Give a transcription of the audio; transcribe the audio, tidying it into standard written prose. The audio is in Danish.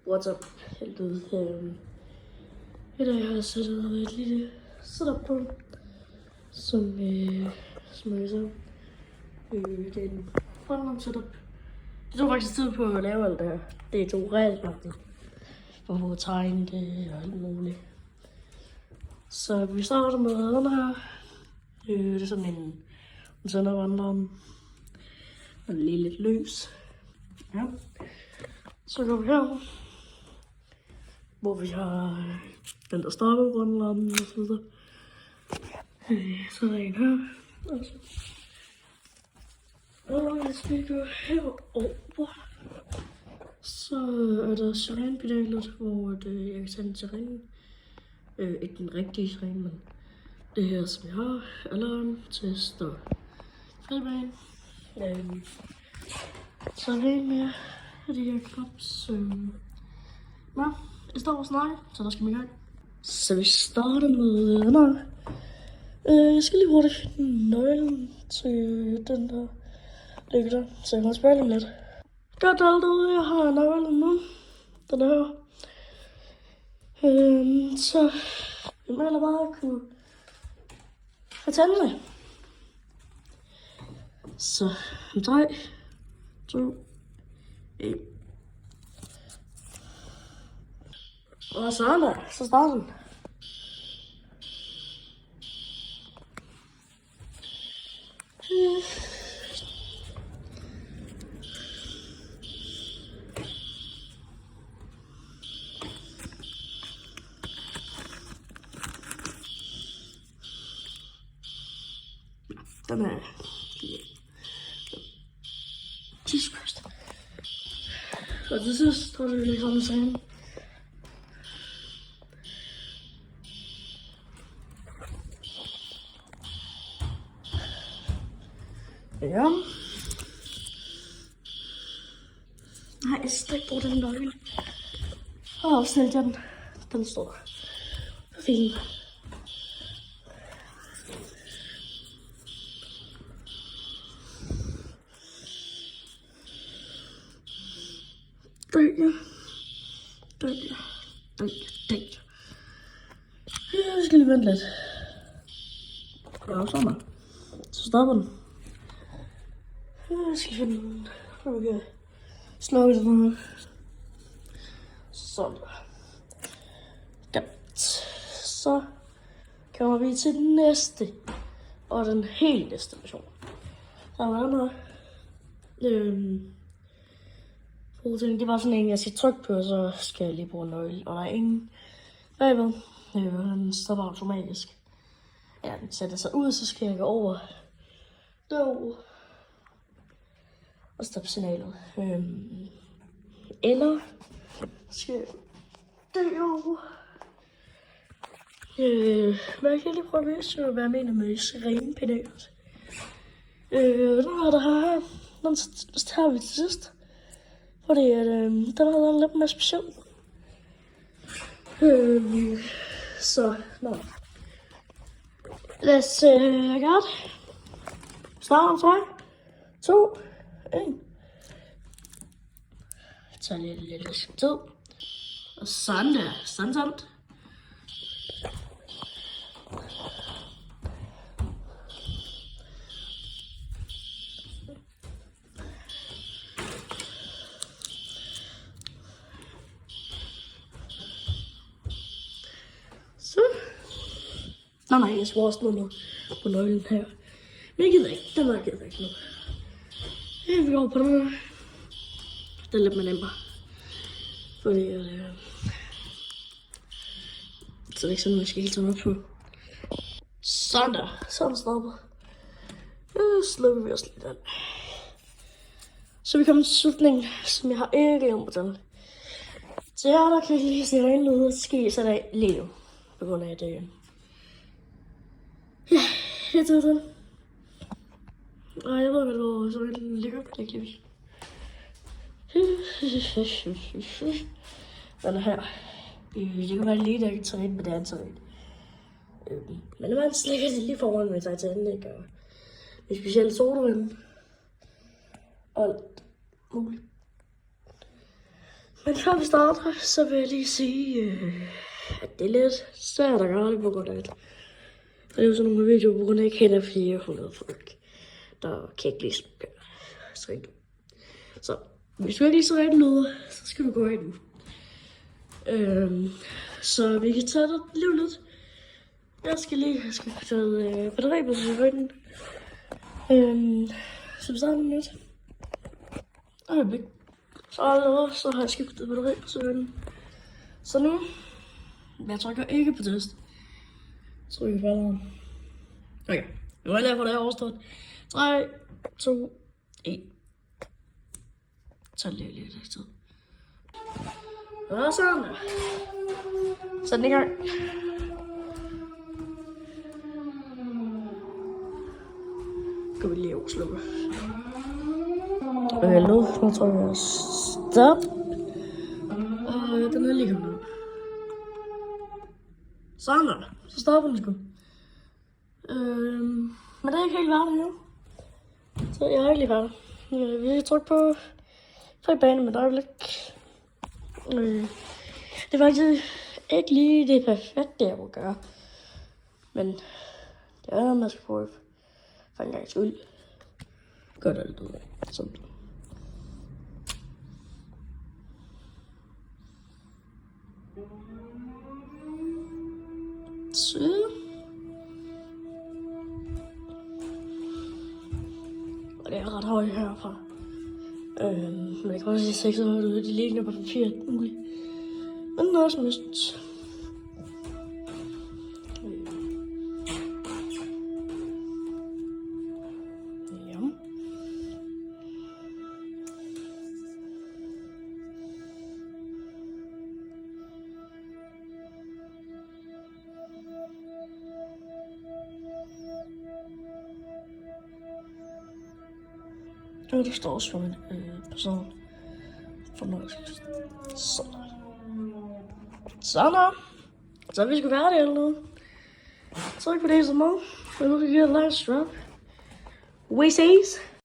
What's up, helvede. I dag har jeg sat et lille setup på, som jeg så. Det er en frontend setup. Det tog faktisk tid på at lave alt det her. Det tog rigtig lang tid. For at tegne det og alt muligt. Så vi starter med den her. Det er sådan en tændervandreren. Og lige lidt løs. Ja. Så går vi her, hvor vi har den der starter vandreren og så videre. Så er der en her. Og hvis vi går herover, så er der terrænpedalet, hvor jeg kan tage en terræn. Ikke den rigtige terræn, men det her, som jeg har. Alarm, test og faldbane. Så er det en mere af de her knaps. Nå, det står og snakke, så der skal vi i gang. Så vi starter med den her. Jeg skal lige hurtigt finde nøglen til den der lygter, så jeg kan spørge dem lidt. Godt alt ud, jeg har nøglen nu. Den her. Så vi må bare kunne fortælle det. Så 3, 2, 1. Og så er der, så starter den. Den er... Jesus Christ. Og til sidst tror jeg, det er sådan en sagen. Ja. Nej, jeg skal ikke bruge den nøgle. Og opstillet jeg den. Den står der. Fint. Der. Jeg skal lige vente lidt. Ja, sådan der. Så stopper den. Jeg skal finde den. Okay. Slukke den her. Sådan der. Godt. Så kommer vi til den næste. Og den helt næste version. Der er den her. Det var sådan en, jeg skal trykke på, så skal jeg lige bruge en nøgle. Og der er ingen bagved. Den stopper automatisk. Ja, den sætter sig ud, så skal jeg gå over derovre og stoppe signalet. Eller skal jeg derovre. Men jeg kan lige prøve at vise, hvad jeg mener med terrænpedalet. Den her, der har den tager vi til sidst. Fordi den har en lidt mere speciel. Så, nå. Lad os gøre det. Start om 3, 2, 1. Jeg tager lidt tid. Og sådan der. Sådan. Nej, jeg skal også noget på nøglen her. Men jeg gider ikke. Den der gider ikke nu. Ja, vi går på den her. Det er lidt mere nemmere. Fordi så er det ikke sådan, at jeg skal hele tiden op på. Sådan der. Sådan stopper. Slukker vi også lidt den. Så vi kommer til slutningen, som jeg har ikke glemt på den. Så her, der kan jeg lige se rent ud. Så skal I sætte af lige nu. På grund af det. Ja, jeg tager den. Og jeg ved, hvad du så den ligger. Det kan vi. Den er her. Det kan være lige, der ikke tager ind med det andet. Men når man slækker det lige foran med sig til anden, ikke? Og det er specielt sodavand. Og alt muligt. Men før vi starter, så vil jeg lige sige, at det er lidt svært at gøre det på grund af, at der er jo sådan nogle videoer, på grund af, at jeg kender 400 folk, der kan ikke lige streame. Så hvis du ikke lige så rigtig lyder, så skal du gå ind nu. Så vi kan tage det lige lidt. Jeg skal tage batteri på selvfølgelig. Så vi starter lidt. Så allerede, så har jeg skiftet batteri på selvfølgelig. Så nu, jeg trykker ikke på test. Så trykker vi bare. Okay, nu er jeg for det her overstået. 3, 2, 1. Så lige lidt tid. Og sådan der. Sæt den i gang. Skal vi lige slukke. Okay, nu trykker jeg stop. Og den er lige kommet op. Sådan der. Så stopper den sgu. Men det er ikke helt færdigt nu. Så jeg er ikke lige færdig. Vi har trykt på fri bane med et øjeblik. Det er faktisk ikke lige det perfekte, jeg må gøre. Men det er noget, man skal prøve for en gang skyld. Gør det alt ud af. Sådan. Så. Og det er ret højt herfra. Men jeg kan også se 600 ud. De ligger på papiret muligt. Men den er også mistet. Ja. Og der står også en person fornøjelse. Sådan. Sådan. Så er vi sgu færdige eller noget. Så ikke på det så meget. Men nu kan vi give et live strap. We sees.